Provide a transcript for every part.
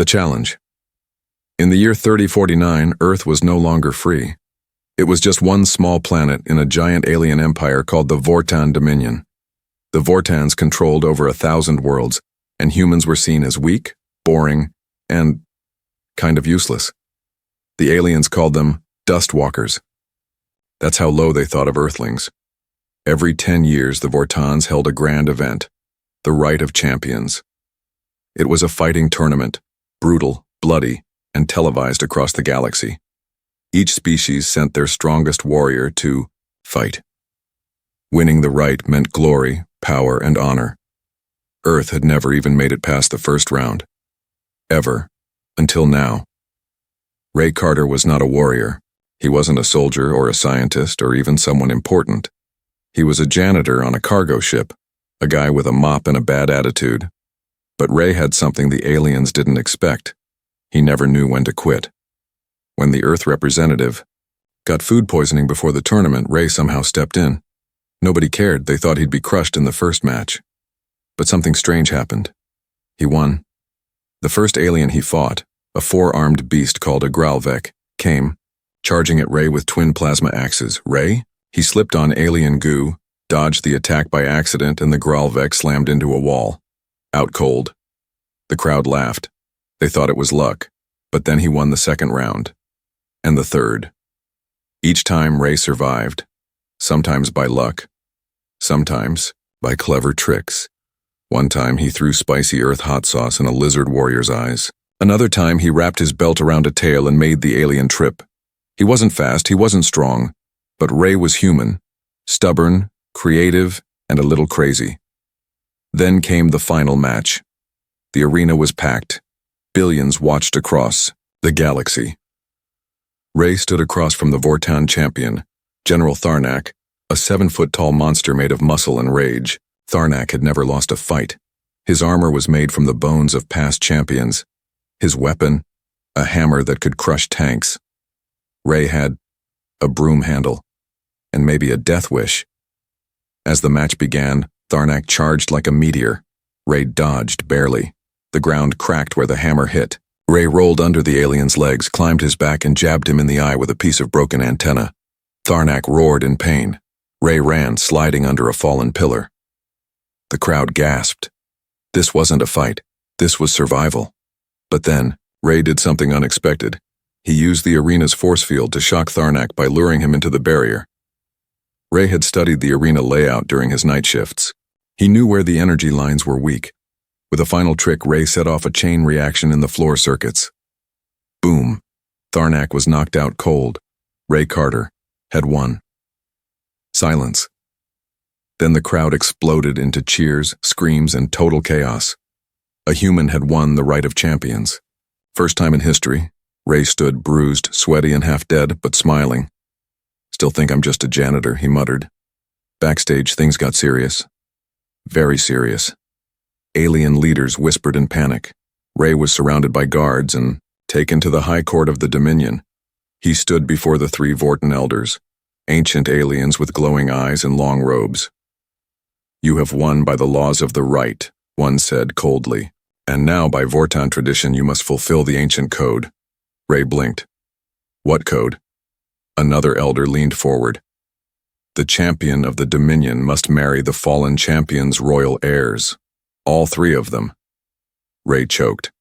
The challenge. In the year 3049, Earth was no longer free. It was just one small planet in a giant alien empire called the Vortan Dominion. The Vortans controlled over 1,000 worlds, and humans were seen as weak, boring, and kind of useless. The aliens called them dustwalkers. That's how low they thought of Earthlings. Every 10 years, the Vortans held a grand event, the Rite of Champions. It was a fighting tournament, brutal, bloody, and televised across the galaxy. Each species sent their strongest warrior to fight. Winning the rite meant glory, power, and honor. Earth had never even made it past the first round. Ever. Until now. Ray Carter was not a warrior. He wasn't a soldier or a scientist or even someone important. He was a janitor on a cargo ship, a guy with a mop and a bad attitude. But Ray had something the aliens didn't expect. He never knew when to quit. When the Earth representative got food poisoning before the tournament, Ray somehow stepped in. Nobody cared. They thought he'd be crushed in the first match. But something strange happened. He won. The first alien he fought, a four-armed beast called a Graalvek, came, charging at Ray with twin plasma axes. Ray? He slipped on alien goo, dodged the attack by accident, and the Graalvek slammed into a wall. Out cold. The crowd laughed. They thought it was luck, but then he won the second round. And the third. Each time Ray survived, sometimes by luck, sometimes by clever tricks. One time he threw spicy earth hot sauce in a lizard warrior's eyes. Another time he wrapped his belt around a tail and made the alien trip. He wasn't fast, he wasn't strong, but Ray was human, stubborn, creative, and a little crazy. Then came the final match. The arena was packed. Billions watched across the galaxy. Ray stood across from the Vortan champion, General Tharnak, a 7-foot-tall monster made of muscle and rage. Tharnak had never lost a fight. His armor was made from the bones of past champions. His weapon, a hammer that could crush tanks. Ray had a broom handle, and maybe a death wish. As the match began, Tharnak charged like a meteor. Ray dodged barely. The ground cracked where the hammer hit. Ray rolled under the alien's legs, climbed his back, and jabbed him in the eye with a piece of broken antenna. Tharnak roared in pain. Ray ran, sliding under a fallen pillar. The crowd gasped. This wasn't a fight. This was survival. But then, Ray did something unexpected. He used the arena's force field to shock Tharnak by luring him into the barrier. Ray had studied the arena layout during his night shifts. He knew where the energy lines were weak. With a final trick, Ray set off a chain reaction in the floor circuits. Boom. Tharnak was knocked out cold. Ray Carter had won. Silence. Then the crowd exploded into cheers, screams, and total chaos. A human had won the Rite of Champions. First time in history, Ray stood bruised, sweaty, and half dead, but smiling. Still think I'm just a janitor, he muttered. Backstage, things got serious. Very serious. Alien leaders whispered in panic. Ray was surrounded by guards and taken to the High Court of the Dominion. He stood before the 3 Vortan elders, ancient aliens with glowing eyes and long robes. You have won by the laws of the right, one said coldly. And now by Vortan tradition you must fulfill the ancient code. Ray blinked. What code? Another elder leaned forward. The champion of the Dominion must marry the fallen champion's royal heirs. All 3 of them. Ray choked.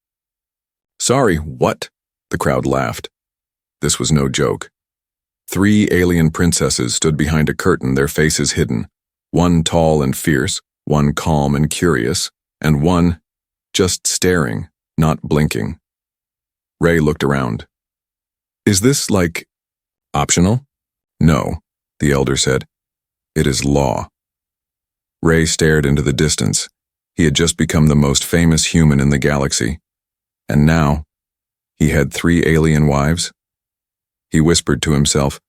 Sorry, what? The crowd laughed. This was no joke. 3 alien princesses stood behind a curtain, their faces hidden. One tall and fierce, one calm and curious, and one just staring, not blinking. Ray looked around. Is this, like, optional? No, the elder said. It is law. Ray stared into the distance. He had just become the most famous human in the galaxy. And now, he had 3 alien wives. He whispered to himself,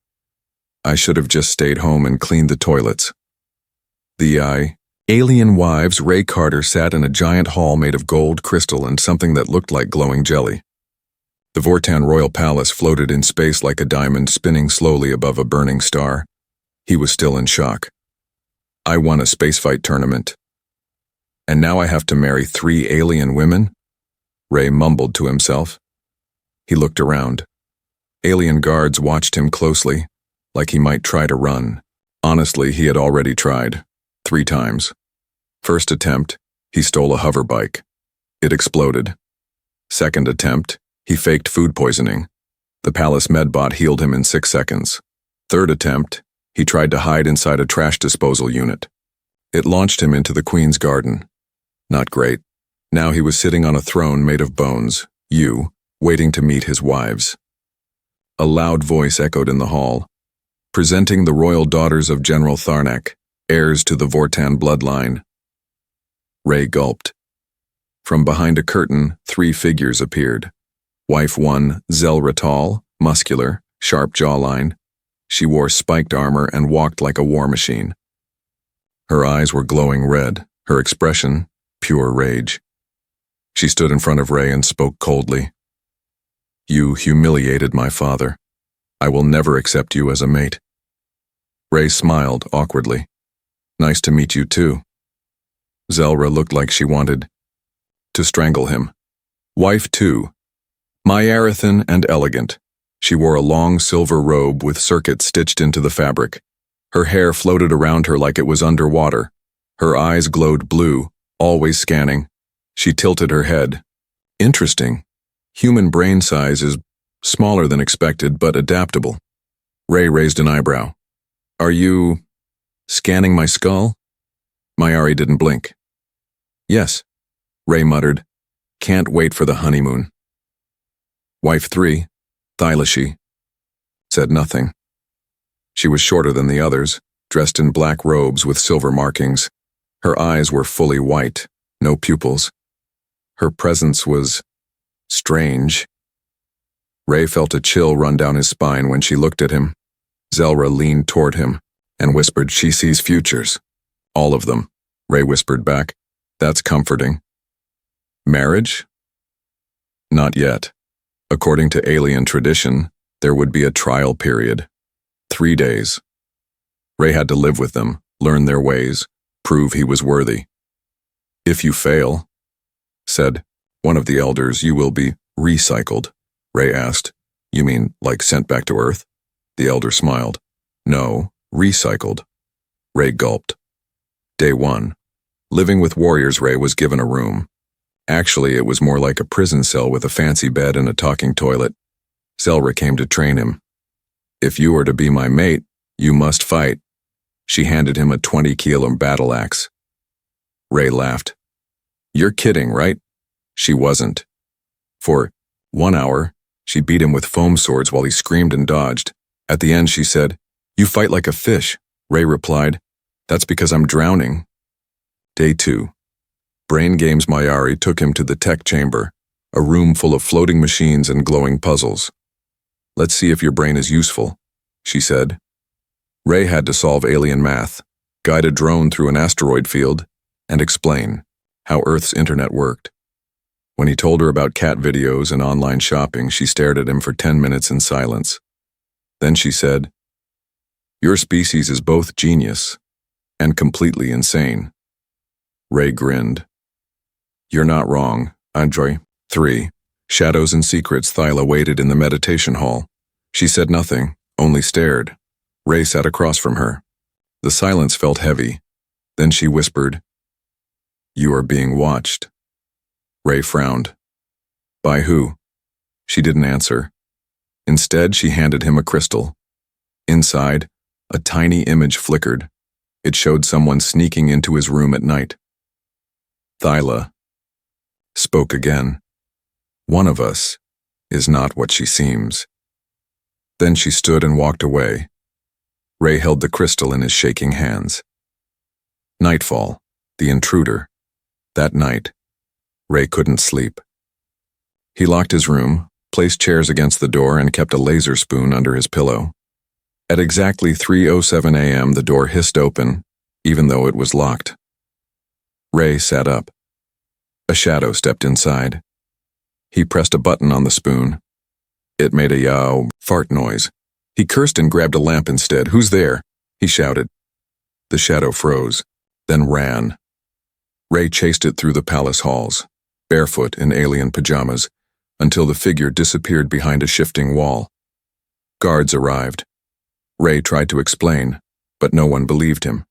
I should have just stayed home and cleaned the toilets. The alien wives, Ray Carter sat in a giant hall made of gold, crystal, and something that looked like glowing jelly. The Vortan royal palace floated in space like a diamond spinning slowly above a burning star. He was still in shock. I won a spacefight tournament. And now I have to marry 3 alien women? Ray mumbled to himself. He looked around. Alien guards watched him closely, like he might try to run. Honestly, he had already tried. 3 times. First attempt, he stole a hover bike. It exploded. Second attempt, he faked food poisoning. The palace medbot healed him in 6 seconds. Third attempt, he tried to hide inside a trash disposal unit. It launched him into the Queen's garden. Not great. Now he was sitting on a throne made of bones, waiting to meet his wives. A loud voice echoed in the hall. Presenting the royal daughters of General Tharnak, heirs to the Vortan bloodline. Ray gulped. From behind a curtain, 3 figures appeared. Wife 1, Zelra tall, muscular, sharp jawline. She wore spiked armor and walked like a war machine. Her eyes were glowing red, her expression, pure rage. She stood in front of Ray and spoke coldly. You humiliated my father. I will never accept you as a mate. Ray smiled awkwardly. Nice to meet you too. Zelra looked like she wanted to strangle him. Wife 2, Myarathan and elegant. She wore a long silver robe with circuits stitched into the fabric. Her hair floated around her like it was underwater. Her eyes glowed blue, always scanning. She tilted her head. Interesting. Human brain size is smaller than expected, but adaptable. Ray raised an eyebrow. Are you scanning my skull? Mayari didn't blink. Yes, Ray muttered. Can't wait for the honeymoon. Wife 3, Thylashi, said nothing. She was shorter than the others, dressed in black robes with silver markings. Her eyes were fully white, no pupils. Her presence was strange. Ray felt a chill run down his spine when she looked at him. Zelra leaned toward him and whispered, she sees futures. All of them, Ray whispered back. That's comforting. Marriage? Not yet. According to alien tradition, there would be a trial period. 3 days. Ray had to live with them, learn their ways, prove he was worthy. If you fail, said one of the elders, you will be recycled. Ray asked, you mean like sent back to Earth? The elder smiled. No, recycled. Ray gulped. Day 1. Living with warriors, Ray was given a room. Actually, it was more like a prison cell with a fancy bed and a talking toilet. Zelra came to train him. If you are to be my mate, you must fight. She handed him a 20-kilo battle axe. Ray laughed. You're kidding, right? She wasn't. For 1 hour, she beat him with foam swords while he screamed and dodged. At the end, she said, you fight like a fish. Ray replied, that's because I'm drowning. Day 2. Brain Games Mayari took him to the tech chamber, a room full of floating machines and glowing puzzles. Let's see if your brain is useful, she said. Ray had to solve alien math, guide a drone through an asteroid field, and explain how Earth's internet worked. When he told her about cat videos and online shopping, she stared at him for 10 minutes in silence. Then she said, your species is both genius and completely insane. Ray grinned. You're not wrong, Andre. 3. Shadows and Secrets. Thyla waited in the meditation hall. She said nothing, only stared. Ray sat across from her. The silence felt heavy. Then she whispered, you are being watched. Ray frowned. By who? She didn't answer. Instead, she handed him a crystal. Inside, a tiny image flickered. It showed someone sneaking into his room at night. Thyla spoke again. One of us is not what she seems. Then she stood and walked away. Ray held the crystal in his shaking hands. Nightfall, the intruder. That night, Ray couldn't sleep. He locked his room, placed chairs against the door, and kept a laser spoon under his pillow. At exactly 3:07 a.m., the door hissed open, even though it was locked. Ray sat up. A shadow stepped inside. He pressed a button on the spoon. It made a yow fart noise. He cursed and grabbed a lamp instead. Who's there? He shouted. The shadow froze, then ran. Ray chased it through the palace halls. barefoot in alien pajamas, until the figure disappeared behind a shifting wall. Guards arrived. Ray tried to explain, but no one believed him.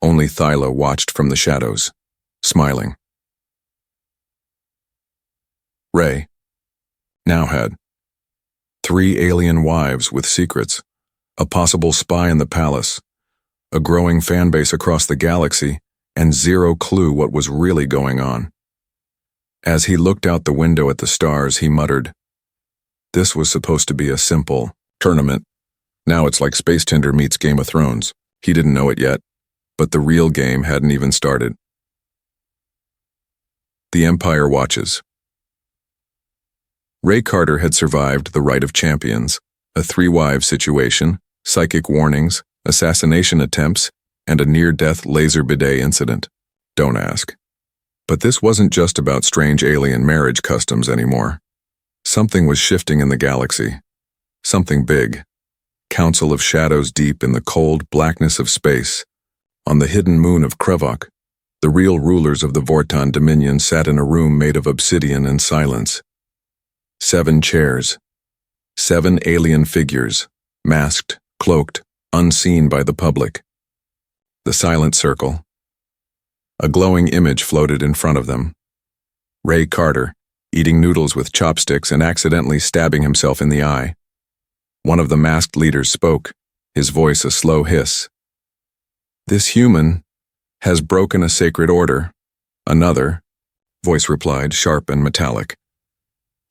Only Thyla watched from the shadows, smiling. Ray now had 3 alien wives with secrets, a possible spy in the palace, a growing fan base across the galaxy, and 0 clue what was really going on. As he looked out the window at the stars, he muttered, "This was supposed to be a simple tournament. Now it's like Space Tinder meets Game of Thrones." He didn't know it yet, but the real game hadn't even started. The Empire watches. Ray Carter had survived the Rite of Champions, a 3-wives situation, psychic warnings, assassination attempts, and a near-death laser bidet incident. Don't ask. But this wasn't just about strange alien marriage customs anymore. Something was shifting in the galaxy. Something big. Council of Shadows deep in the cold blackness of space. On the hidden moon of Krevok, the real rulers of the Vortan Dominion sat in a room made of obsidian and silence. 7 chairs. 7 alien figures, masked, cloaked, unseen by the public. The silent circle. A glowing image floated in front of them. Ray Carter, eating noodles with chopsticks and accidentally stabbing himself in the eye. One of the masked leaders spoke, his voice a slow hiss. "This human has broken a sacred order." Another voice replied, sharp and metallic.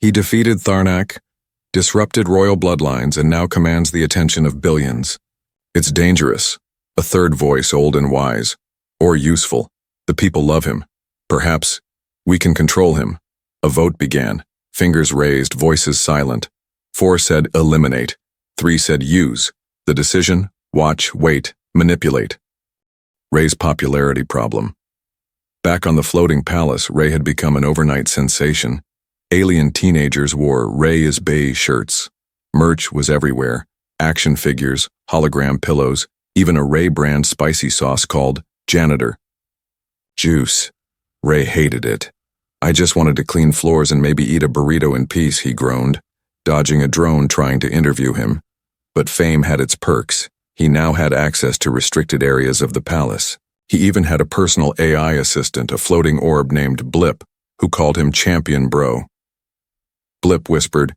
"He defeated Tharnak, disrupted royal bloodlines, and now commands the attention of billions. It's dangerous." A third voice, old and wise, "Or useful. The people love him. Perhaps we can control him." A vote began, fingers raised, voices silent. 4 said eliminate, 3 said use. The decision, watch, wait, manipulate. Ray's popularity problem. Back on the floating palace, Ray had become an overnight sensation. Alien teenagers wore "Ray is Bae" shirts. Merch was everywhere. Action figures, hologram pillows, even a Ray brand spicy sauce called Janitor. Juice. Ray hated it. "I just wanted to clean floors and maybe eat a burrito in peace," he groaned, dodging a drone trying to interview him. But fame had its perks. He now had access to restricted areas of the palace. He even had a personal AI assistant, a floating orb named Blip, who called him Champion Bro. Blip whispered,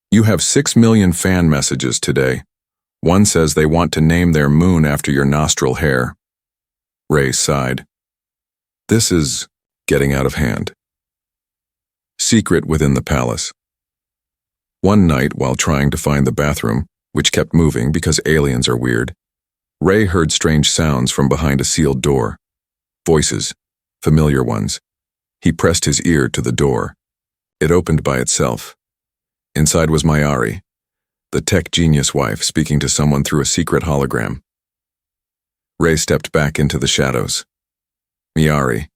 "You have 6 million fan messages today. One says they want to name their moon after your nostril hair." Ray sighed. This is getting out of hand. Secret within the palace. One night, while trying to find the bathroom, which kept moving because aliens are weird, Ray heard strange sounds from behind a sealed door. Voices, familiar ones. He pressed his ear to the door. It opened by itself. Inside was Mayari, the tech genius wife, speaking to someone through a secret hologram. Ray stepped back into the shadows. Mayari.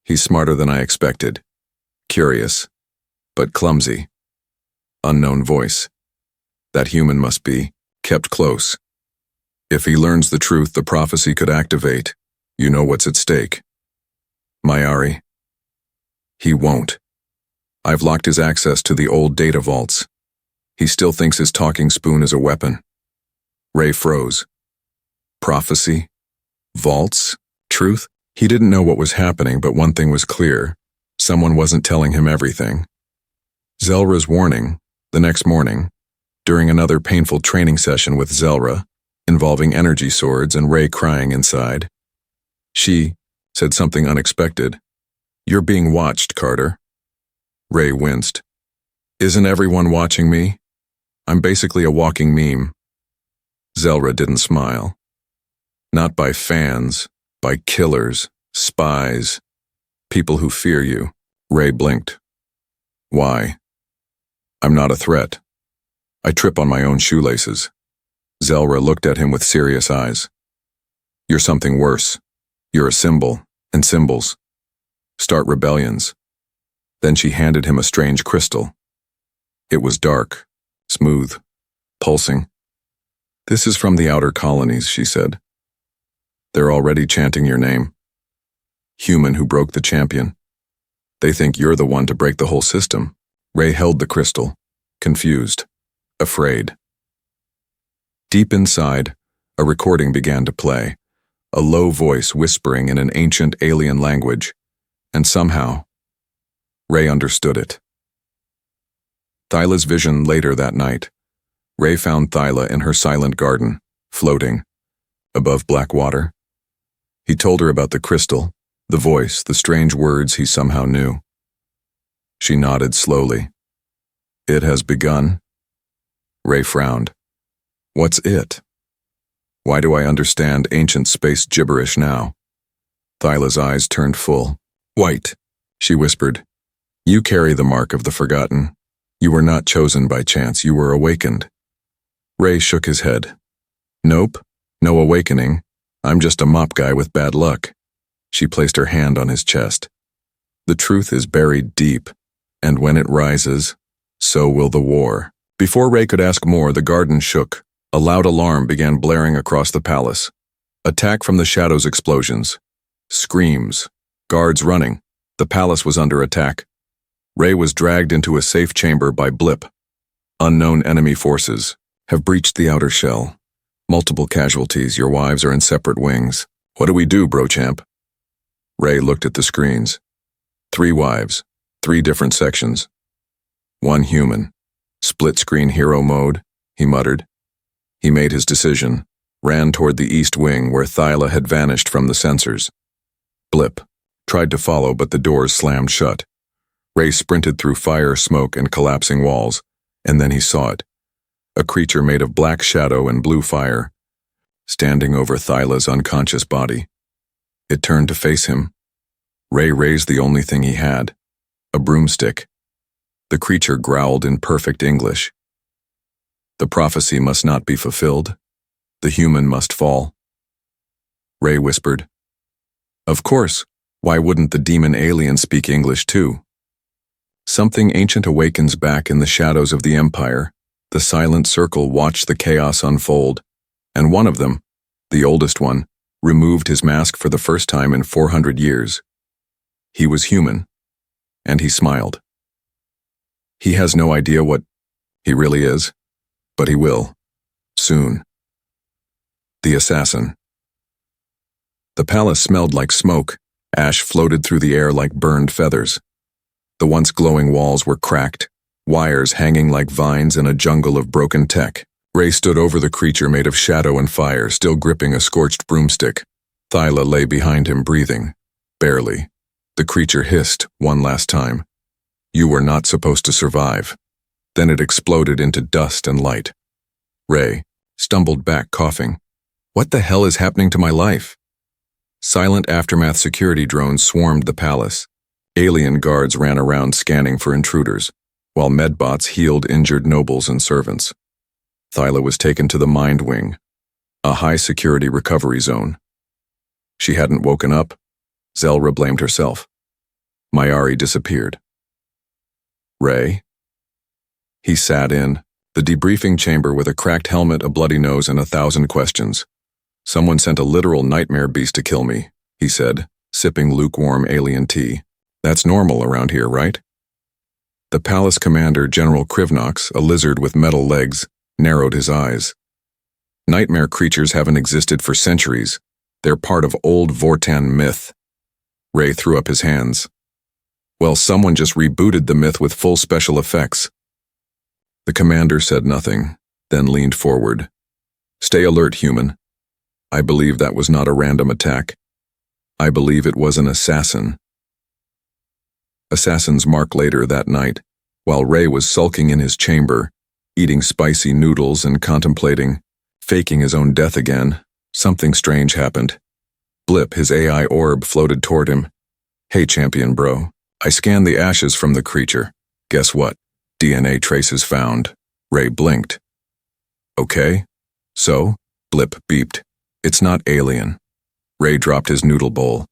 He's smarter than I expected. Curious, but clumsy. Unknown voice. That human must be kept close. If he learns the truth, the prophecy could activate. You know what's at stake. Mayari. He won't. I've locked his access to the old data vaults. He still thinks his talking spoon is a weapon. Ray froze. Prophecy? Vaults? Truth? He didn't know what was happening, but one thing was clear. Someone wasn't telling him everything. Zelra's warning, the next morning, during another painful training session with Zelra, involving energy swords and Ray crying inside. She said something unexpected. "You're being watched, Carter." Ray winced. "Isn't everyone watching me? I'm basically a walking meme." Zelra didn't smile. "Not by fans, by killers, spies, people who fear you." Ray blinked. "Why?" "I'm not a threat. I trip on my own shoelaces." Zelra looked at him with serious eyes. "You're something worse. You're a symbol, and symbols start rebellions." Then she handed him a strange crystal. It was dark, smooth, pulsing. "This is from the outer colonies," she said. "They're already chanting your name. Human who broke the champion. They think you're the one to break the whole system. Ray held the crystal, confused, afraid. Deep inside, a recording began to play, a low voice whispering in an ancient alien language, and somehow, Ray understood it. Thyla's vision later that night. Ray found Thyla in her silent garden, floating, above black water. He told her about the crystal, the voice, the strange words he somehow knew. She nodded slowly. It has begun. Ray frowned. What's it? Why do I understand ancient space gibberish now? Thyla's eyes turned full. White, she whispered. You carry the mark of the forgotten. You were not chosen by chance, you were awakened. Ray shook his head. Nope, no awakening. I'm just a mop guy with bad luck. She placed her hand on his chest. The truth is buried deep, and when it rises, so will the war. Before Ray could ask more, the garden shook. A loud alarm began blaring across the palace. Attack from the shadows, explosions. Screams. Guards running. The palace was under attack. Ray was dragged into a safe chamber by Blip. Unknown enemy forces have breached the outer shell. Multiple casualties, your wives are in separate wings. What do we do, bro champ? Ray looked at the screens. 3 wives, 3 different sections. 1 human. Split screen hero mode, he muttered. He made his decision, ran toward the east wing where Thyla had vanished from the sensors. Blip tried to follow, but the doors slammed shut. Ray sprinted through fire, smoke, and collapsing walls, and then he saw it. A creature made of black shadow and blue fire, standing over Thyla's unconscious body. It turned to face him. Ray raised the only thing he had, a broomstick. The creature growled in perfect English. The prophecy must not be fulfilled. The human must fall. Ray whispered. Of course, why wouldn't the demon alien speak English too? Something ancient awakens back in the shadows of the Empire. The silent circle watched the chaos unfold, and one of them, the oldest one, removed his mask for the first time in 400 years. He was human, and he smiled. He has no idea what he really is, but he will, soon. The assassin. The palace smelled like smoke. Ash floated through the air like burned feathers. The once glowing walls were cracked, wires hanging like vines in a jungle of broken tech. Ray stood over the creature made of shadow and fire, still gripping a scorched broomstick. Thyla lay behind him, breathing. Barely. The creature hissed one last time. You were not supposed to survive. Then it exploded into dust and light. Ray stumbled back, coughing. What the hell is happening to my life? Silent aftermath security drones swarmed the palace. Alien guards ran around scanning for intruders, while medbots healed injured nobles and servants. Thyla was taken to the Mind Wing, a high-security recovery zone. She hadn't woken up. Zelra blamed herself. Mayari disappeared. Ray? He sat in the debriefing chamber with a cracked helmet, a bloody nose, and 1,000 questions. Someone sent a literal nightmare beast to kill me, he said, sipping lukewarm alien tea. That's normal around here, right? The palace commander, General Krivnox, a lizard with metal legs, narrowed his eyes. Nightmare creatures haven't existed for centuries. They're part of old Vortan myth. Ray threw up his hands. Well, someone just rebooted the myth with full special effects. The commander said nothing, then leaned forward. Stay alert, human. I believe that was not a random attack. I believe it was an assassin. Assassin's mark later that night, while Ray was sulking in his chamber, eating spicy noodles and contemplating, faking his own death again, something strange happened. Blip, his AI orb, floated toward him. Hey, champion bro. I scanned the ashes from the creature. Guess what? DNA traces found. Ray blinked. Okay. So? Blip beeped. It's not alien. Ray dropped his noodle bowl.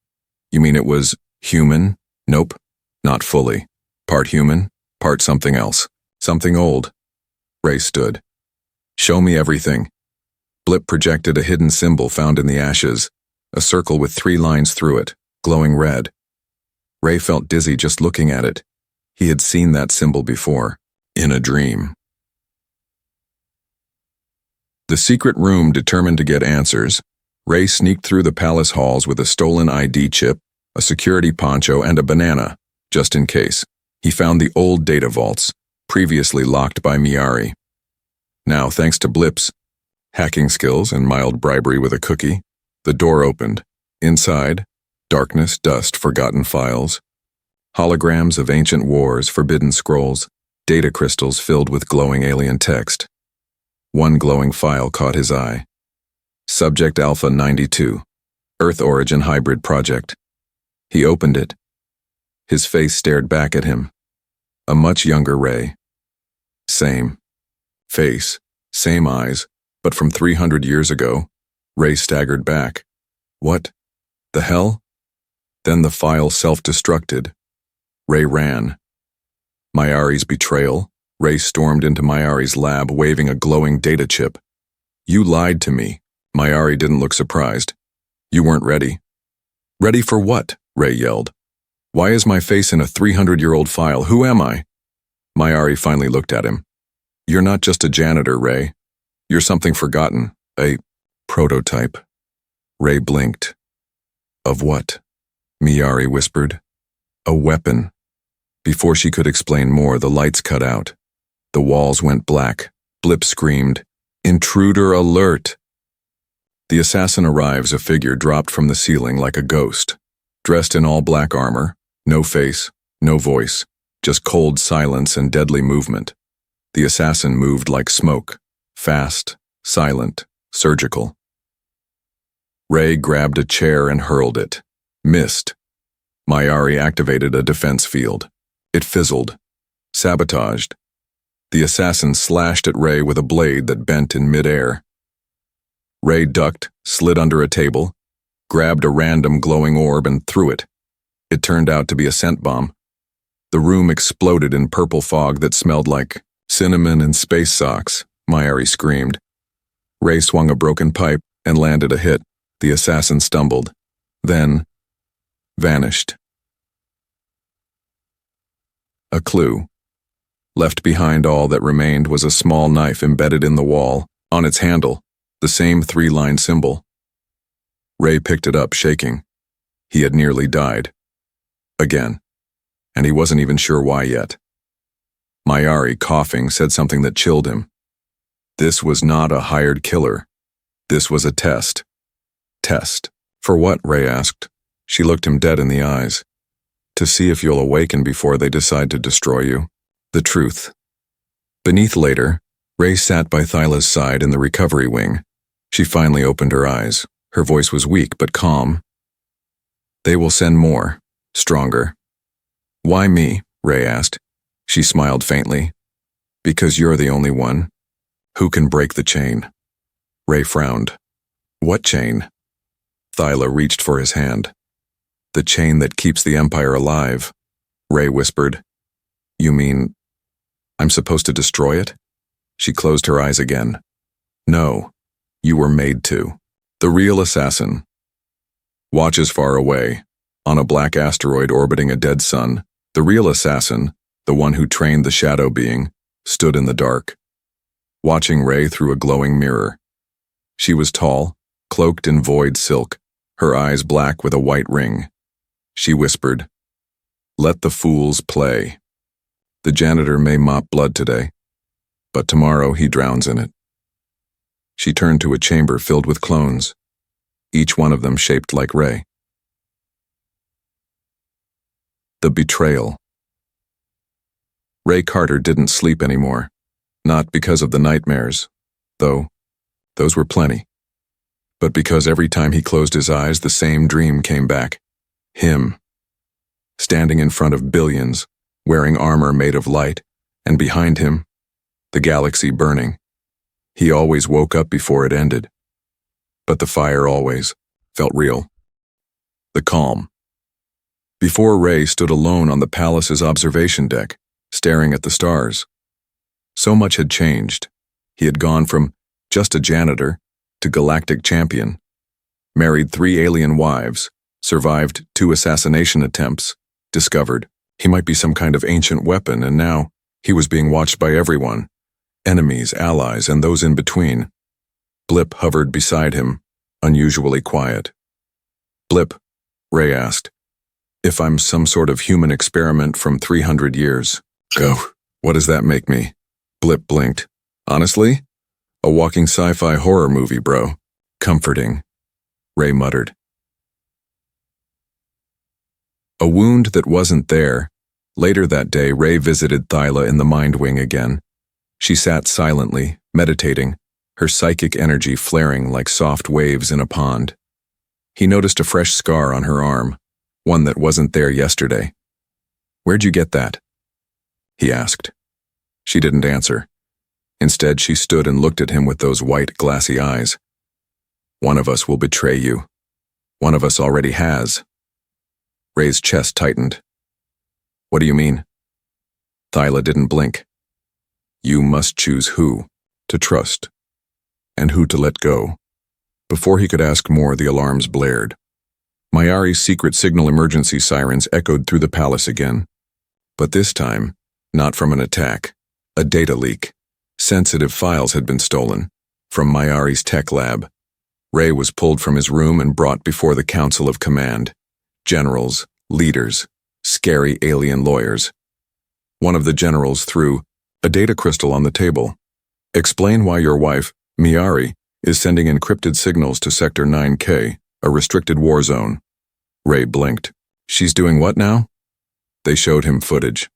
You mean it was human? Nope. Not fully. Part human, part something else. Something old. Ray stood. Show me everything. Blip projected a hidden symbol found in the ashes, a circle with 3 lines through it, glowing red. Ray felt dizzy just looking at it. He had seen that symbol before, in a dream. The secret room determined to get answers. Ray sneaked through the palace halls with a stolen ID chip, a security poncho, and a banana, just in case. He found the old data vaults, previously locked by Miari. Now, thanks to blips, hacking skills, and mild bribery with a cookie, the door opened. Inside, darkness, dust, forgotten files, holograms of ancient wars, forbidden scrolls, data crystals filled with glowing alien text. One glowing file caught his eye. Subject Alpha 92, Earth Origin Hybrid Project. He opened it. His face stared back at him. A much younger Ray. Same face, same eyes, but from 300 years ago. Ray staggered back. What the hell? Then the file self-destructed. Ray ran. Miari's betrayal. Ray stormed into Miari's lab, waving a glowing data chip. You lied to me. Miari didn't look surprised. You weren't ready. Ready for what? Ray yelled. Why is my face in a 300-year-old file? Who am I? Miari finally looked at him. You're not just a janitor, Ray. You're something forgotten. A prototype. Ray blinked. Of what? Miari whispered. A weapon. Before she could explain more, the lights cut out. The walls went black. Blip screamed, Intruder alert! The assassin arrives, a figure dropped from the ceiling like a ghost. Dressed in all black armor, no face, no voice, just cold silence and deadly movement. The assassin moved like smoke, fast, silent, surgical. Ray grabbed a chair and hurled it. Missed. Miari activated a defense field. It fizzled. Sabotaged. The assassin slashed at Ray with a blade that bent in midair. Ray ducked, slid under a table, grabbed a random glowing orb and threw it. It turned out to be a scent bomb. The room exploded in purple fog that smelled like cinnamon and space socks. Miari screamed. Ray swung a broken pipe and landed a hit. The assassin stumbled. Then vanished. A clue. Left behind, all that remained was a small knife embedded in the wall. On its handle, the same 3-line symbol. Ray picked it up, shaking. He had nearly died. Again. And he wasn't even sure why yet. Miari, coughing, said something that chilled him. This was not a hired killer. This was a test. Test. For what? Ray asked. She looked him dead in the eyes. To see if you'll awaken before they decide to destroy you. The truth. Beneath later, Ray sat by Thyla's side in the recovery wing. She finally opened her eyes. Her voice was weak but calm. They will send more. Stronger. Why me? Ray asked. She smiled faintly. Because you're the only one. Who can break the chain? Ray frowned. What chain? Thyla reached for his hand. The chain that keeps the Empire alive. Ray whispered. You mean, I'm supposed to destroy it? She closed her eyes again. No, you were made to. The real assassin. Watches far away, on a black asteroid orbiting a dead sun. The real assassin, the one who trained the shadow being, stood in the dark, watching Ray through a glowing mirror. She was tall, cloaked in void silk, her eyes black with a white ring. She whispered, Let the fools play. The janitor may mop blood today, but tomorrow he drowns in it. She turned to a chamber filled with clones, each one of them shaped like Ray. The betrayal. Ray Carter didn't sleep anymore, not because of the nightmares, though those were plenty, but because every time he closed his eyes, the same dream came back. Him, standing in front of billions, wearing armor made of light, and behind him, the galaxy burning. He always woke up before it ended, but the fire always felt real. The calm. Before Ray stood alone on the palace's observation deck, staring at the stars. So much had changed. He had gone from just a janitor to galactic champion, married 3 alien wives, survived 2 assassination attempts, discovered. He might be some kind of ancient weapon, and now he was being watched by everyone. Enemies, allies, and those in between. Blip hovered beside him, unusually quiet. Blip, Ray asked, if I'm some sort of human experiment from 300 years. Go. What does that make me? Blip blinked. Honestly? A walking sci-fi horror movie, bro. Comforting. Ray muttered. A wound that wasn't there. Later that day, Ray visited Thyla in the Mind Wing again. She sat silently, meditating, her psychic energy flaring like soft waves in a pond. He noticed a fresh scar on her arm, one that wasn't there yesterday. Where'd you get that? He asked. She didn't answer. Instead, she stood and looked at him with those white, glassy eyes. One of us will betray you. One of us already has. Ray's chest tightened. What do you mean? Thyla didn't blink. You must choose who to trust and who to let go. Before he could ask more, the alarms blared. Mayari's secret signal emergency sirens echoed through the palace again. But this time, not from an attack, a data leak. Sensitive files had been stolen from Mayari's tech lab. Ray was pulled from his room and brought before the Council of Command. Generals, leaders, scary alien lawyers. One of the generals threw a data crystal on the table. Explain why your wife, Mayari, is sending encrypted signals to Sector 9K, a restricted war zone. Ray blinked. She's doing what now? They showed him footage.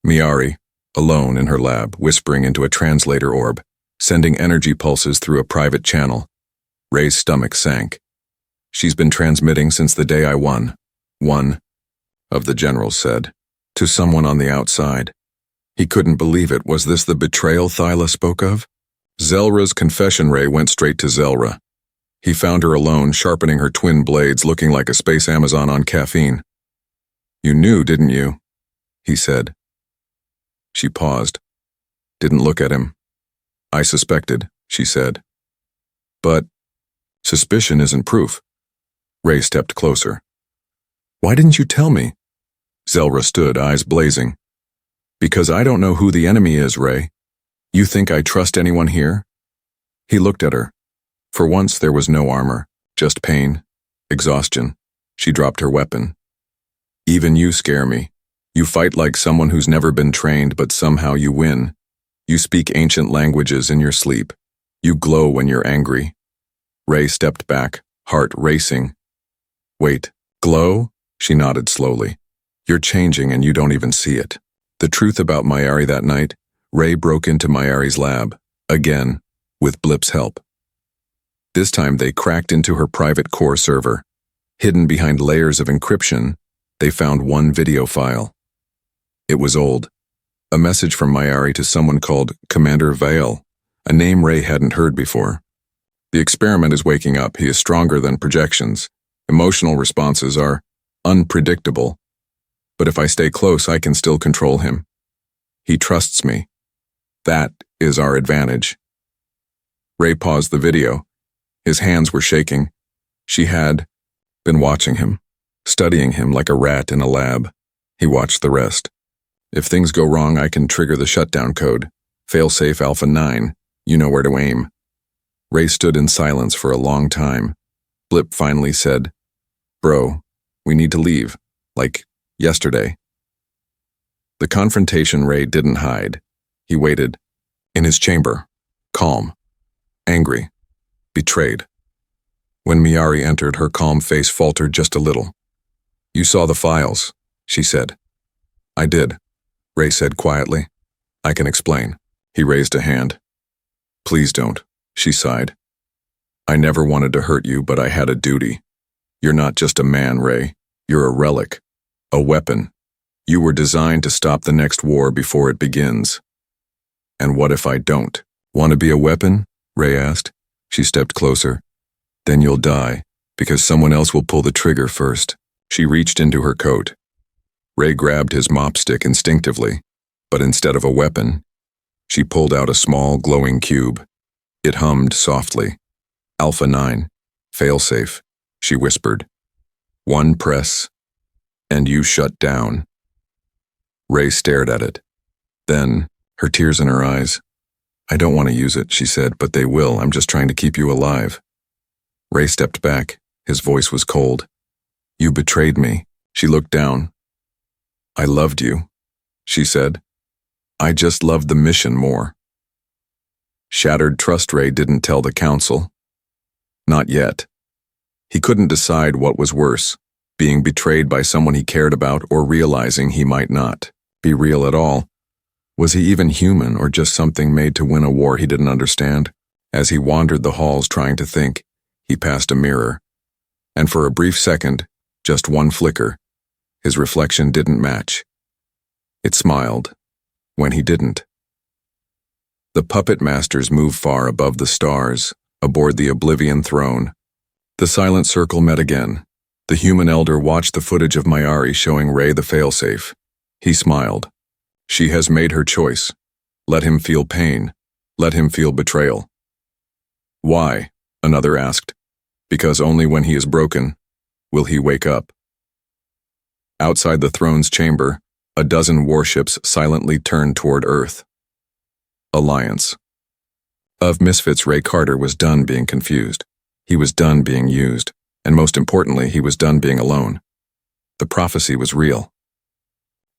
Mayari, alone in her lab, whispering into a translator orb, sending energy pulses through a private channel. Ray's stomach sank. She's been transmitting since the day I won. One of the generals said, to someone on the outside. He couldn't believe it. Was this the betrayal Thyla spoke of? Zelra's confession. Ray went straight to Zelra. He found her alone, sharpening her twin blades, looking like a space Amazon on caffeine. You knew, didn't you? He said. She paused, didn't look at him. I suspected, she said. But suspicion isn't proof. Ray stepped closer. Why didn't you tell me? Zelra stood, eyes blazing. Because I don't know who the enemy is, Ray. You think I trust anyone here? He looked at her. For once there was no armor, just pain, exhaustion. She dropped her weapon. Even you scare me. You fight like someone who's never been trained, but somehow you win. You speak ancient languages in your sleep. You glow when you're angry. Ray stepped back, heart racing. Wait, glow? She nodded slowly. You're changing and you don't even see it. The truth about Mayari that night, Ray broke into Mayari's lab, again, with Blip's help. This time they cracked into her private core server. Hidden behind layers of encryption, they found one video file. It was old. A message from Mayari to someone called Commander Vale, a name Ray hadn't heard before. The experiment is waking up. He is stronger than projections. Emotional responses are unpredictable. But if I stay close, I can still control him. He trusts me. That is our advantage. Ray paused the video. His hands were shaking. She had been watching him, studying him like a rat in a lab. He watched the rest. If things go wrong, I can trigger the shutdown code. Failsafe Alpha 9. You know where to aim. Ray stood in silence for a long time. Blip finally said, Bro, we need to leave. Like yesterday. The confrontation Ray didn't hide. He waited. In his chamber. Calm. Angry. Betrayed. When Mayari entered, her calm face faltered just a little. You saw the files, she said. I did, Ray said quietly. I can explain. He raised a hand. Please don't, she sighed. I never wanted to hurt you, but I had a duty. You're not just a man, Ray. You're a relic. A weapon. You were designed to stop the next war before it begins. And what if I don't? Want to be a weapon? Ray asked. She stepped closer. Then you'll die, because someone else will pull the trigger first. She reached into her coat. Ray grabbed his mop stick instinctively, but instead of a weapon, she pulled out a small, glowing cube. It hummed softly. Alpha 9, failsafe, she whispered. One press, And you shut down. Ray stared at it. Then, her tears in her eyes. I don't want to use it, she said, but they will. I'm just trying to keep you alive. Ray stepped back. His voice was cold. You betrayed me. She looked down. I loved you, she said. I just loved the mission more. Shattered trust. Ray didn't tell the council. Not yet. He couldn't decide what was worse, being betrayed by someone he cared about or realizing he might not be real at all. Was he even human or just something made to win a war he didn't understand? As he wandered the halls trying to think, he passed a mirror. And for a brief second, just one flicker, his reflection didn't match. It smiled when he didn't. The puppet masters moved far above the stars, aboard the Oblivion throne. The silent circle met again. The human elder watched the footage of Mayari showing Ray the failsafe. He smiled. She has made her choice. Let him feel pain. Let him feel betrayal. Why? Another asked. Because only when he is broken will he wake up. Outside the throne's chamber, a dozen warships silently turned toward Earth. Alliance. Of misfits, Ray Carter was done being confused. He was done being used, and most importantly, he was done being alone. The prophecy was real.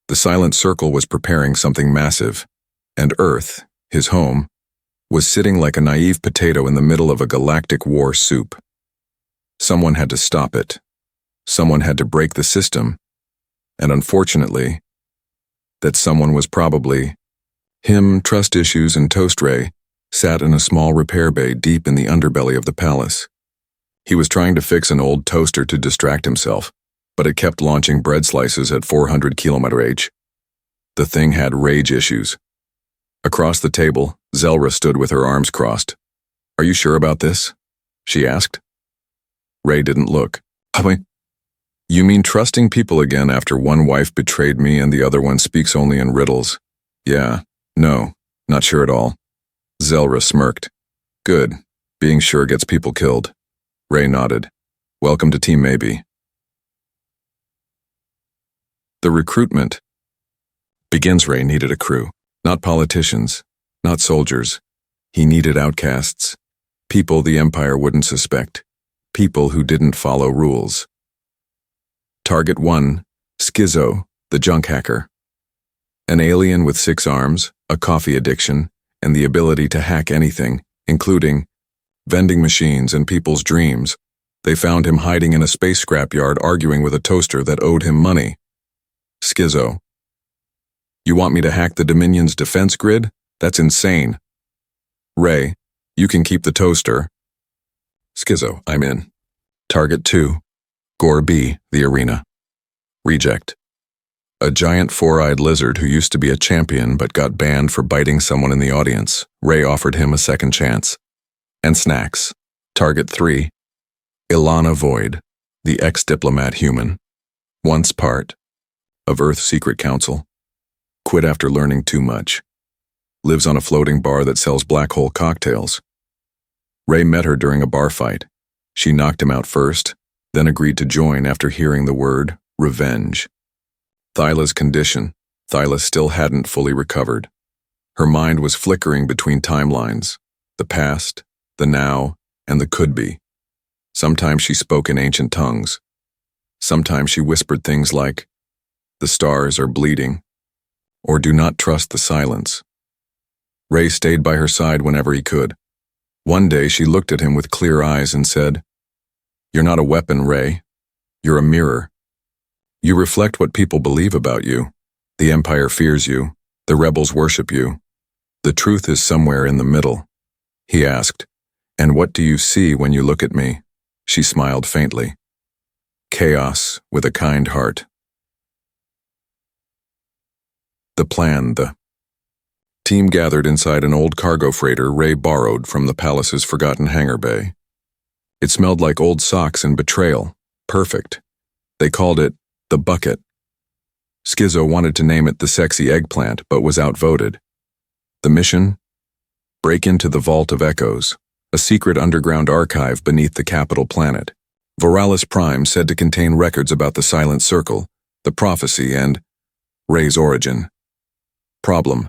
The silent circle was preparing something massive, and Earth, his home, was sitting like a naive potato in the middle of a galactic war soup. Someone had to stop it. Someone had to break the system, and unfortunately, that someone was probably him. Trust issues and Toast Ray sat in a small repair bay deep in the underbelly of the palace. He was trying to fix an old toaster to distract himself, but it kept launching bread slices at 400 km/h. The thing had rage issues. Across the table, Zelra stood with her arms crossed. Are you sure about this? She asked. Ray didn't look. You mean trusting people again after one wife betrayed me and the other one speaks only in riddles? Yeah, no, not sure at all. Zelra smirked. Good, being sure gets people killed. Ray nodded. Welcome to Team Maybe. The recruitment begins. Ray needed a crew, not politicians, not soldiers. He needed outcasts, people the Empire wouldn't suspect, people who didn't follow rules. Target 1, Schizo, the junk hacker. An alien with 6 arms, a coffee addiction, and the ability to hack anything, including vending machines and people's dreams. They found him hiding in a space scrapyard arguing with a toaster that owed him money. Schizo. You want me to hack the Dominion's defense grid? That's insane. Ray, you can keep the toaster. Schizo, I'm in. Target 2. Gore B, the arena. Reject. A giant 4-eyed lizard who used to be a champion but got banned for biting someone in the audience. Ray offered him a second chance. And snacks. Target 3. Ilana Void, the ex-diplomat human. Once part of Earth's secret council. Quit after learning too much. Lives on a floating bar that sells black hole cocktails. Ray met her during a bar fight. She knocked him out first, then agreed to join after hearing the word revenge. Thyla's condition. Thyla still hadn't fully recovered. Her mind was flickering between timelines, the past, the now, and the could-be. Sometimes she spoke in ancient tongues. Sometimes she whispered things like, "The stars are bleeding," or "Do not trust the silence." Ray stayed by her side whenever he could. One day she looked at him with clear eyes and said, "You're not a weapon, Ray. You're a mirror. You reflect what people believe about you. The Empire fears you. The rebels worship you. The truth is somewhere in the middle." He asked, "And what do you see when you look at me?" She smiled faintly. Chaos with a kind heart. The plan. The team gathered inside an old cargo freighter Ray borrowed from the palace's forgotten hangar bay. It smelled like old socks and betrayal. Perfect. They called it the bucket. Schizo wanted to name it the sexy eggplant, but was outvoted. The mission? Break into the Vault of Echoes, a secret underground archive beneath the capital planet. Voralis Prime said to contain records about the Silent Circle, the prophecy, and Ray's origin. Problem: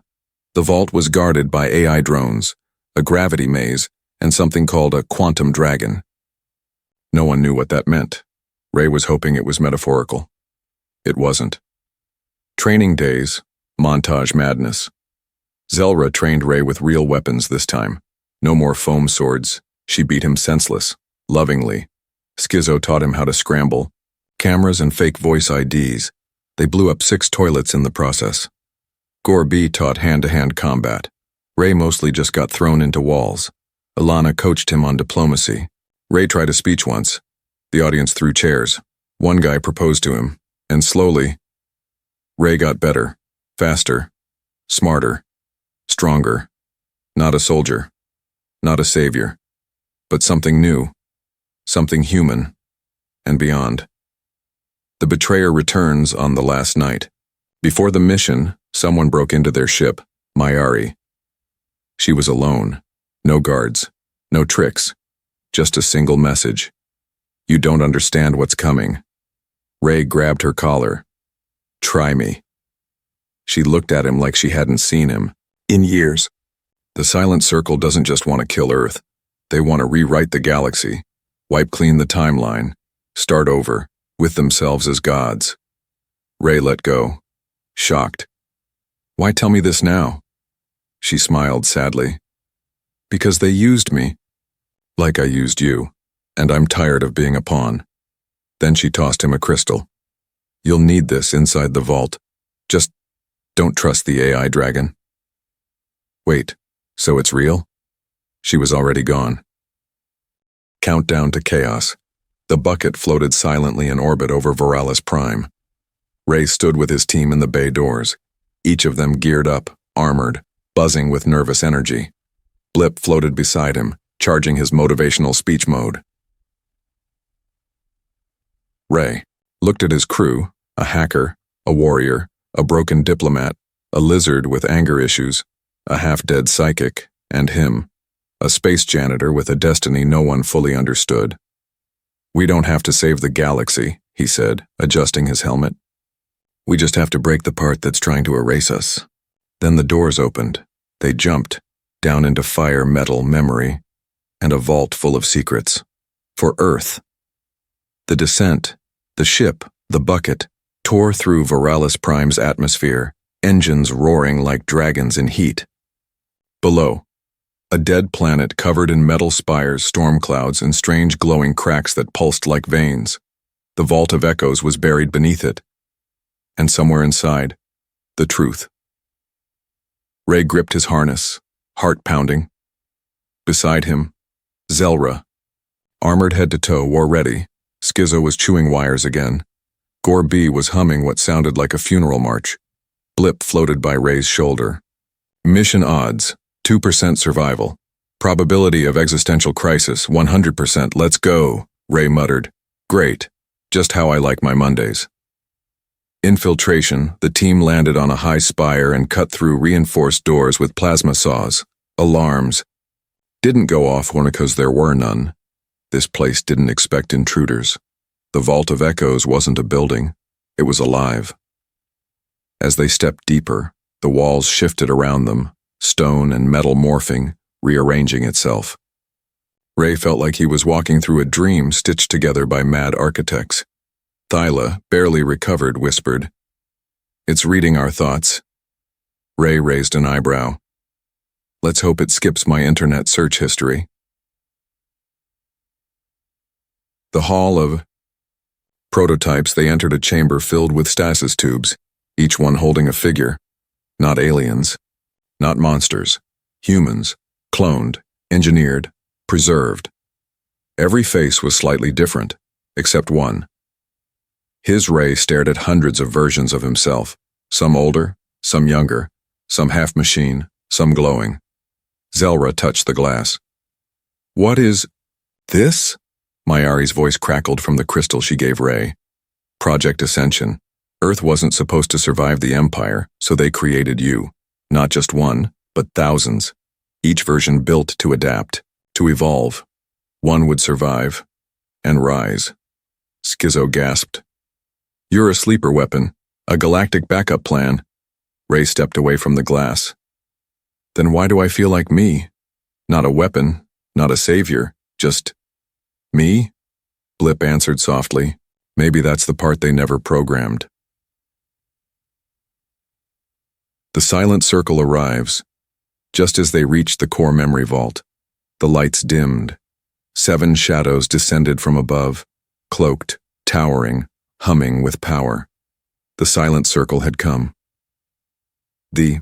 the vault was guarded by AI drones, a gravity maze, and something called a quantum dragon. No one knew what that meant. Ray was hoping it was metaphorical. It wasn't. Training days, montage madness. Zelra trained Ray with real weapons this time. No more foam swords. She beat him senseless, lovingly. Schizo taught him how to scramble. Cameras and fake voice IDs. They blew up 6 toilets in the process. Gore B taught hand-to-hand combat. Ray mostly just got thrown into walls. Alana coached him on diplomacy. Ray tried a speech once. The audience threw chairs. One guy proposed to him, and slowly, Ray got better, faster, smarter, stronger. Not a soldier, not a savior, but something new, something human, and beyond. The betrayer returns on the last night. Before the mission, someone broke into their ship, Mayari. She was alone. No guards. No tricks. Just a single message. You don't understand what's coming. Ray grabbed her collar. Try me. She looked at him like she hadn't seen him in years. The Silent Circle doesn't just want to kill Earth. They want to rewrite the galaxy, wipe clean the timeline, start over, with themselves as gods. Ray let go, shocked. Why tell me this now? She smiled sadly. Because they used me, like I used you, and I'm tired of being a pawn. Then she tossed him a crystal. You'll need this inside the vault. Just don't trust the AI dragon. Wait, so it's real? She was already gone. Countdown to chaos. The bucket floated silently in orbit over Viralis Prime. Ray stood with his team in the bay doors, each of them geared up, armored, buzzing with nervous energy. Blip floated beside him, charging his motivational speech mode. Ray looked at his crew, a hacker, a warrior, a broken diplomat, a lizard with anger issues, a half-dead psychic, and him, a space janitor with a destiny no one fully understood. We don't have to save the galaxy, he said, adjusting his helmet. We just have to break the part that's trying to erase us. Then the doors opened. They jumped, down into fire, metal, memory, and a vault full of secrets. For Earth. The descent, the ship, the bucket, tore through Viralis Prime's atmosphere, engines roaring like dragons in heat. Below, a dead planet covered in metal spires, storm clouds, and strange glowing cracks that pulsed like veins. The vault of echoes was buried beneath it. And somewhere inside, the truth. Ray gripped his harness, heart pounding. Beside him, Zelra. Armored head to toe, war ready. Schizo was chewing wires again. Gore B was humming what sounded like a funeral march. Blip floated by Ray's shoulder. Mission odds, 2% survival. Probability of existential crisis, 100%. Let's go, Ray muttered. Great, just how I like my Mondays. Infiltration, the team landed on a high spire and cut through reinforced doors with plasma saws. Alarms. Didn't go off because there were none. This place didn't expect intruders. The Vault of Echoes wasn't a building. It was alive. As they stepped deeper, the walls shifted around them, stone and metal morphing, rearranging itself. Ray felt like he was walking through a dream stitched together by mad architects. Thyla, barely recovered, whispered, "It's reading our thoughts." Ray raised an eyebrow. Let's hope it skips my internet search history. The hall of prototypes, they entered a chamber filled with stasis tubes, each one holding a figure. Not aliens, not monsters, humans, cloned, engineered, preserved. Every face was slightly different, except one. His Ray stared at hundreds of versions of himself, some older, some younger, some half-machine, some glowing. Zelra touched the glass. What is this? Mayari's voice crackled from the crystal she gave Ray. Project Ascension. Earth wasn't supposed to survive the Empire, so they created you. Not just one, but thousands. Each version built to adapt, to evolve. One would survive and rise. Schizo gasped. You're a sleeper weapon, a galactic backup plan. Ray stepped away from the glass. Then why do I feel like me? Not a weapon, not a savior, just me? Blip answered softly. Maybe that's the part they never programmed. The silent circle arrives. Just as they reach the core memory vault, the lights dimmed. 7 shadows descended from above, cloaked, towering, humming with power. The silent circle had come. The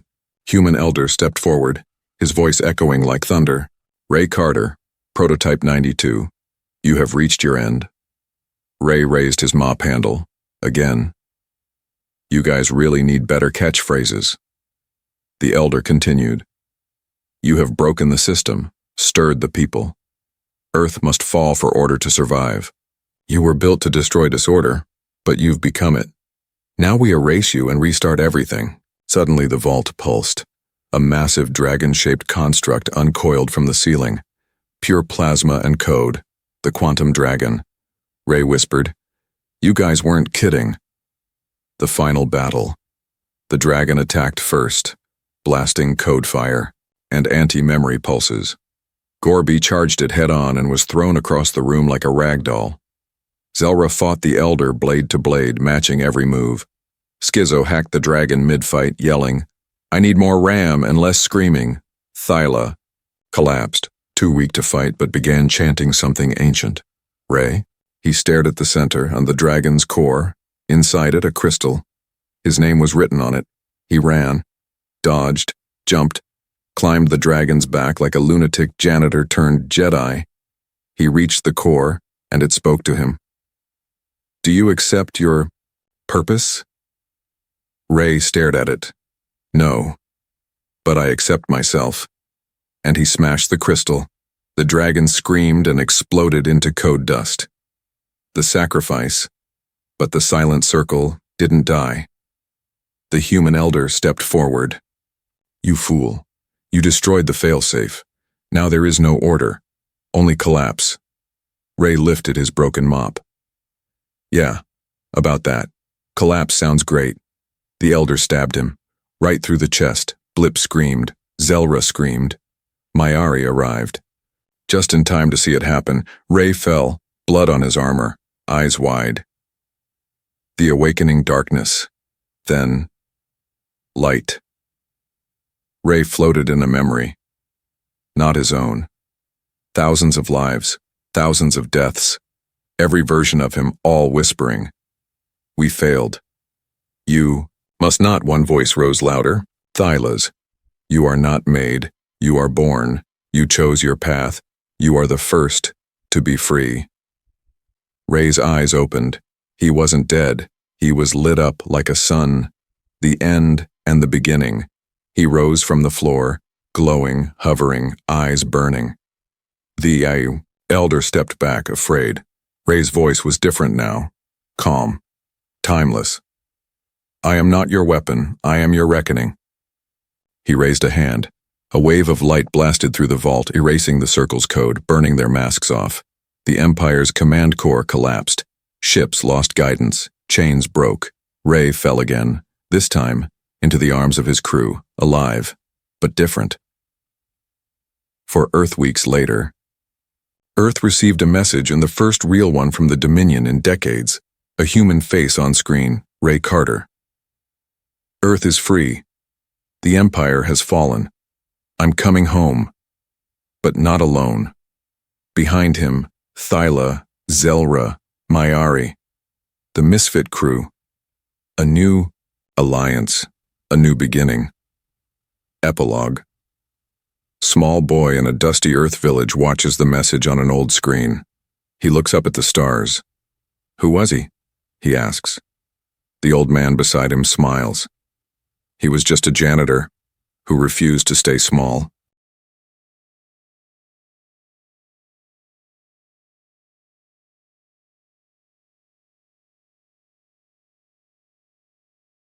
human elder stepped forward, his voice echoing like thunder. Ray Carter, Prototype 92, you have reached your end. Ray raised his mop handle, again. You guys really need better catchphrases. The elder continued. You have broken the system, stirred the people. Earth must fall for order to survive. You were built to destroy disorder, but you've become it. Now we erase you and restart everything. Suddenly the vault pulsed. A massive dragon-shaped construct uncoiled from the ceiling. Pure plasma and code. The quantum dragon. Ray whispered. You guys weren't kidding. The final battle. The dragon attacked first, blasting code fire and anti-memory pulses. Gorby charged it head-on and was thrown across the room like a rag doll. Zelra fought the elder blade to blade, matching every move. Schizo hacked the dragon mid-fight, yelling, I need more RAM and less screaming. Thyla collapsed, too weak to fight, but began chanting something ancient. Ray? He stared at the center, on the dragon's core. Inside it, a crystal. His name was written on it. He ran, dodged, jumped, climbed the dragon's back like a lunatic janitor turned Jedi. He reached the core, and it spoke to him. Do you accept your purpose? Ray stared at it. No, but I accept myself. And he smashed the crystal. The dragon screamed and exploded into code dust. The sacrifice, but the silent circle didn't die. The human elder stepped forward. You fool. You destroyed the failsafe. Now there is no order, only collapse. Ray lifted his broken mop. Yeah, about that. Collapse sounds great. The elder stabbed him. Right through the chest. Blip screamed. Zelra screamed. Mayari arrived. Just in time to see it happen, Ray fell, blood on his armor, eyes wide. The awakening darkness. Then, light. Ray floated in a memory. Not his own. Thousands of lives, thousands of deaths. Every version of him, all whispering. We failed. You must not, one voice rose louder. Thyla's. You are not made. You are born. You chose your path. You are the first to be free. Ray's eyes opened. He wasn't dead. He was lit up like a sun. The end and the beginning. He rose from the floor, glowing, hovering, eyes burning. The elder stepped back, afraid. Ray's voice was different now. Calm. Timeless. I am not your weapon. I am your reckoning. He raised a hand. A wave of light blasted through the vault, erasing the circle's code, burning their masks off. The Empire's command core collapsed. Ships lost guidance. Chains broke. Ray fell again, this time into the arms of his crew, alive, but different. 4 Earth weeks later, Earth received a message, and the first real one from the Dominion in decades. A human face on screen, Ray Carter. Earth is free. The Empire has fallen. I'm coming home. But not alone. Behind him, Thyla, Zelra, Mayari. The Misfit crew. A new alliance. A new beginning. Epilogue. Small boy in a dusty Earth village watches the message on an old screen. He looks up at the stars. Who was he? He asks. The old man beside him smiles. He was just a janitor who refused to stay small.